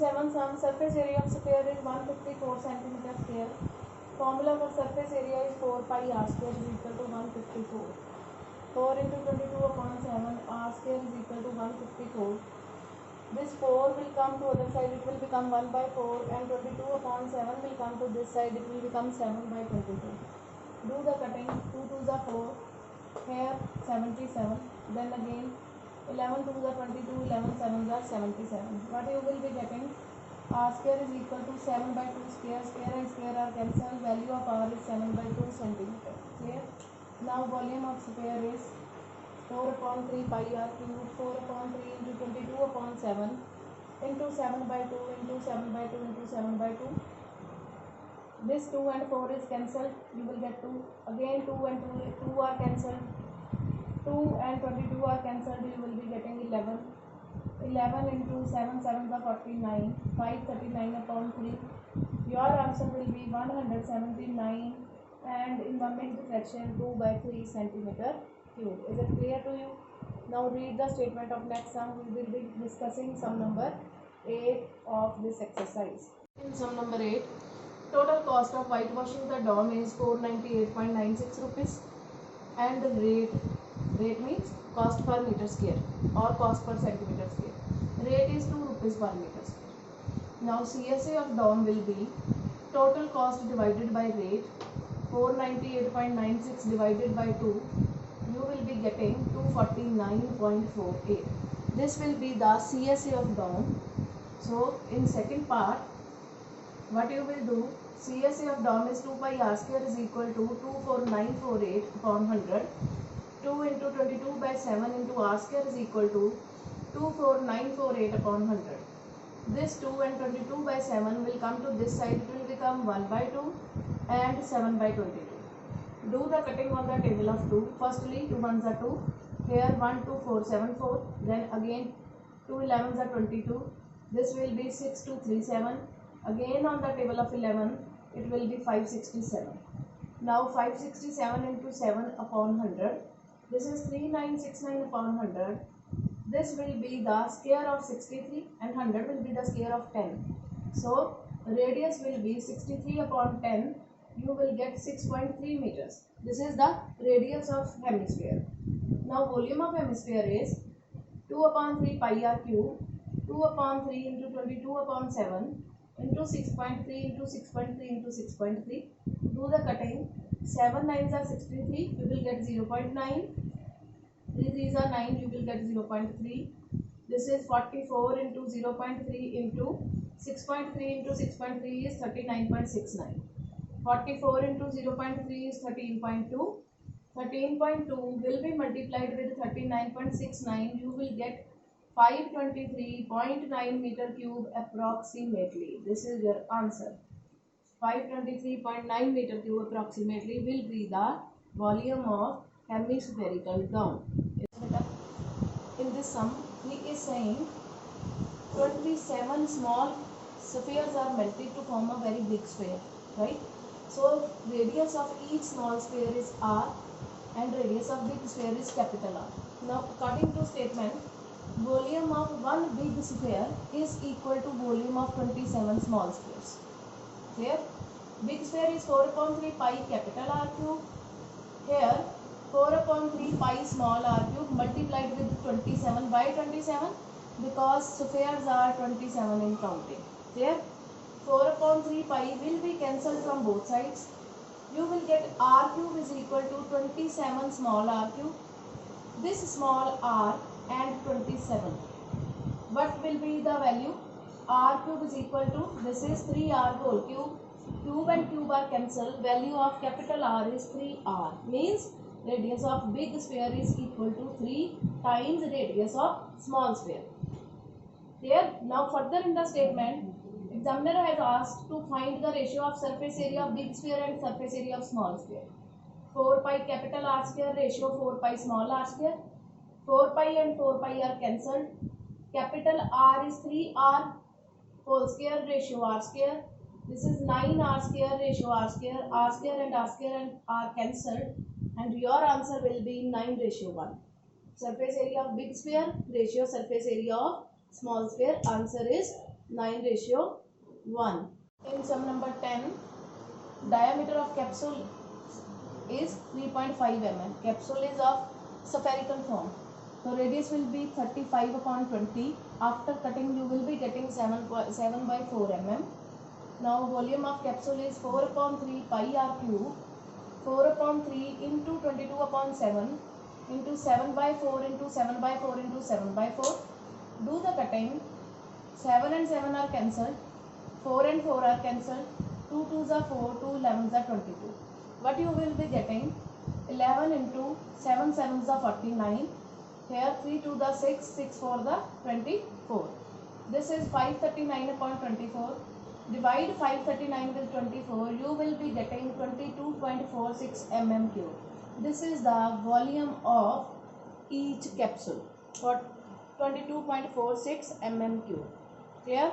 7 sum. Surface area of sphere is 154 centimeter square. Formula for surface area is 4 pi r square is equal to 154. 4 into 22 upon 7 r square is equal to 154. This 4 will come to other side, it will become 1 by 4, and 22 upon 7 will come to this side, it will become 7 by 22. Do the cutting. 2 2s are 4, here 77, then again 11 2s are 22, 11 7s are 77. What you will be getting? R square is equal to 7 by 2 square, square and square are cancelled, value of R is 7 by 2 centimeter. Clear? Now volume of sphere is 4 upon 3 pi r cube, 4 upon 3 into 22 upon 7 into 7 by 2 into 7 by 2 into 7 by 2. This 2 and 4 is cancelled, you will get 2. Again 2 and 2 are cancelled. 2 and 22 are cancelled, you will be getting 11. 11 into 7, 7 are 49, 539 upon 3. Your answer will be 179 and in 1 minute fraction 2 by 3 centimeter cube. Is it clear to you? Now read the statement of next sum. We will be discussing sum number 8 of this exercise. In sum number 8, total cost of whitewashing the dome is 498.96 rupees and the rate means cost per meter square or cost per centimeter square. Rate is 2 rupees per meter square. Now CSA of dome will be total cost divided by rate, 498.96 divided by 2, you will be getting 249.48. This will be the CSA of dome. So in second part, what you will do, CSA of dome is 2 pi r square is equal to 24948 upon 100. 2 into 22 by 7 into r square is equal to 24948 upon 100. This 2 and 22 by 7 will come to this side, it will become 1 by 2 and 7 by 22. Do the cutting on the table of 2. Firstly 2 1s are 2, here 1 2 4 7 4, then again 2 11s are 22, this will be 6 2 3 7, again on the table of 11 it will be 567. Now 567 into 7 upon 100, this is 3969 upon 100. This will be the square of 63 and 100 will be the square of 10. So radius will be 63 upon 10. You will get 6.3 meters. This is the radius of hemisphere. Now volume of hemisphere is 2 upon 3 pi r cube, 2 upon 3 into 22 upon 7 into 6.3 into 6.3 into 6.3. Do the cutting. 7 9s are 63, you will get 0.9. 3 3s are 9, you will get 0.3. This is 44 into 0.3 into 6.3 into 6.3 is 39.69. 44 into 0.3 is 13.2. 13.2 will be multiplied with 39.69. You will get 523.9 meter cube approximately. This is your answer. 523.9 meter cube approximately will be the volume of hemispherical dome. In this sum, he is saying 27 small spheres are melted to form a very big sphere, right? So radius of each small sphere is r and radius of big sphere is capital R. Now according to statement, volume of one big sphere is equal to volume of 27 small spheres. Clear? Big sphere is 4 upon 3 pi capital R cube. Here 4 upon 3 pi small r cube multiplied with 27 by 27 because spheres are 27 in counting. Clear? 4 upon 3 pi will be cancelled from both sides. You will get r cube is equal to 27 small r cube. This small r and 27. What will be the value? R cube is equal to, this is 3r whole cube. Cube and cube are cancelled. Value of capital R is 3r. Means radius of big sphere is equal to 3 times radius of small sphere. Clear? Now further in the statement, examiner has asked to find the ratio of surface area of big sphere and surface area of small sphere. 4 pi capital R square ratio 4 pi small r square. 4 pi and 4 pi are cancelled. Capital R is 3r whole square ratio r square. This is 9r square ratio r square and r square and r cancelled, and your answer will be 9 ratio 1. Surface area of big sphere ratio surface area of small sphere, answer is 9:1. In sum number 10, diameter of capsule is 3.5 mm. Capsule is of spherical form. So radius will be 35 upon 20. After cutting you will be getting 7 by 4 mm. Now volume of capsule is 4 upon 3 pi r cube. 4 upon 3 into 22 upon 7 into 7 by 4 into 7 by 4 into 7 by 4. Do the cutting. 7 and 7 are cancelled. 4 and 4 are cancelled. 2 2s are 4, 2 11s are 22. What you will be getting? 11 into 7 7s are 49. Here 3 2 the 6, 6 4 the 24. This is 539 upon 24. Divide 539 with 24. You will be getting 22.46 mm cube. This is the volume of each capsule for 22.46 mm cube. Clear?